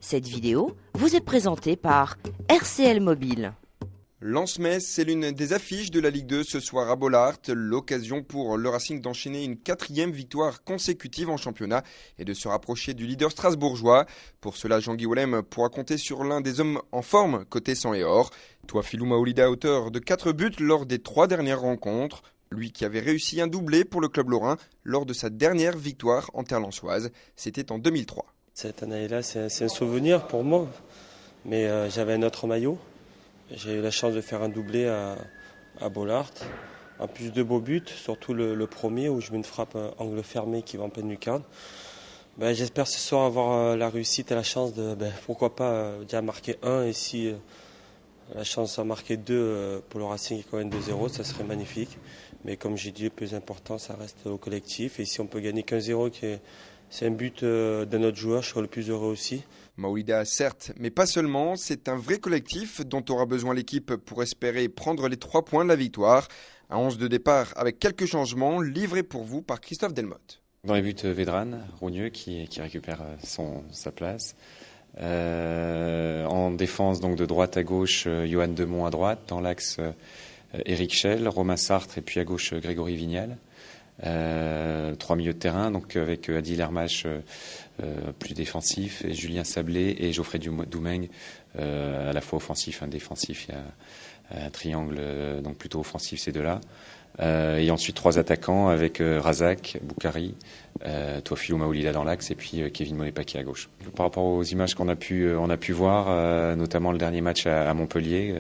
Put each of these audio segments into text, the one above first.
Cette vidéo vous est présentée par RCL Mobile. Lens-Metz, c'est l'une des affiches de la Ligue 2 ce soir à Bollaert. L'occasion pour le Racing d'enchaîner une 4e victoire consécutive en championnat et de se rapprocher du leader strasbourgeois. Pour cela, Jean-Guy Wellem pourra compter sur l'un des hommes en forme côté sang et or. Touafilou Maolida, auteur de 4 buts lors des 3 dernières rencontres. Lui qui avait réussi un doublé pour le club lorrain lors de sa dernière victoire en terre lensoise. C'était en 2003. Cette année-là, c'est un souvenir pour moi, mais j'avais un autre maillot. J'ai eu la chance de faire un doublé à Bollaert. En plus de beaux buts, surtout le premier où je mets une frappe angle fermé qui va en pleine lucarne. J'espère ce soir avoir la réussite et la chance de, pourquoi pas, déjà marquer 1 et si la chance d'en marquer 2 pour le Racing et quand même 2-0, ça serait magnifique. Mais comme j'ai dit, le plus important, ça reste au collectif. Et si on peut gagner qu'un 0, c'est un but d'un autre joueur, je serai le plus heureux aussi. Maolida, certes, mais pas seulement. C'est un vrai collectif dont aura besoin l'équipe pour espérer prendre les 3 points de la victoire. Un 11 de départ avec quelques changements, livré pour vous par Christophe Delmotte. Dans les buts, Vedran, Rougneux qui récupère sa place. En défense, donc de droite à gauche, Johan Demont à droite. Dans l'axe, Éric Schell, Romain Sartre et puis à gauche, Grégory Vignal. 3 milieux de terrain, donc avec Adil Hermache plus défensif, et Julien Sablé et Geoffrey Doumeng à la fois offensif et défensif. Il y a un triangle donc plutôt offensif ces deux-là. Et ensuite 3 attaquants avec Razak, Boukari, Touafilou Maolida dans l'axe et puis Kevin Monepaki à gauche. Par rapport aux images qu'on a pu voir, notamment le dernier match à Montpellier,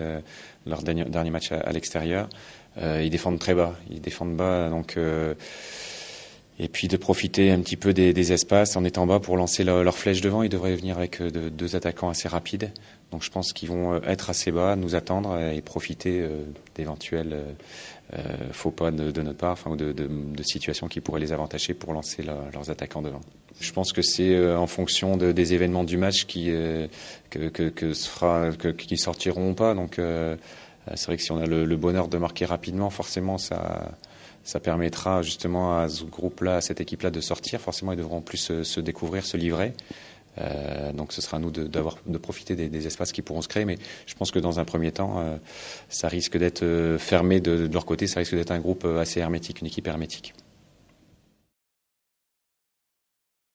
leur dernier match à l'extérieur, ils défendent très bas. Donc et puis de profiter un petit peu des espaces en étant bas pour lancer leur flèche devant. Ils devraient venir avec 2 attaquants assez rapides. Donc je pense qu'ils vont être assez bas, nous attendre et profiter d'éventuels faux pas de notre part, ou de situations qui pourraient les avantager pour lancer leurs attaquants devant. Je pense que c'est en fonction des événements du match qui sortiront ou pas. Donc c'est vrai que si on a le bonheur de marquer rapidement, forcément ça permettra justement à ce groupe-là, à cette équipe-là de sortir. Forcément, ils devront plus se découvrir, se livrer. Donc ce sera à nous de profiter des espaces qui pourront se créer. Mais je pense que dans un premier temps, ça risque d'être fermé de leur côté. Ça risque d'être un groupe assez hermétique, une équipe hermétique.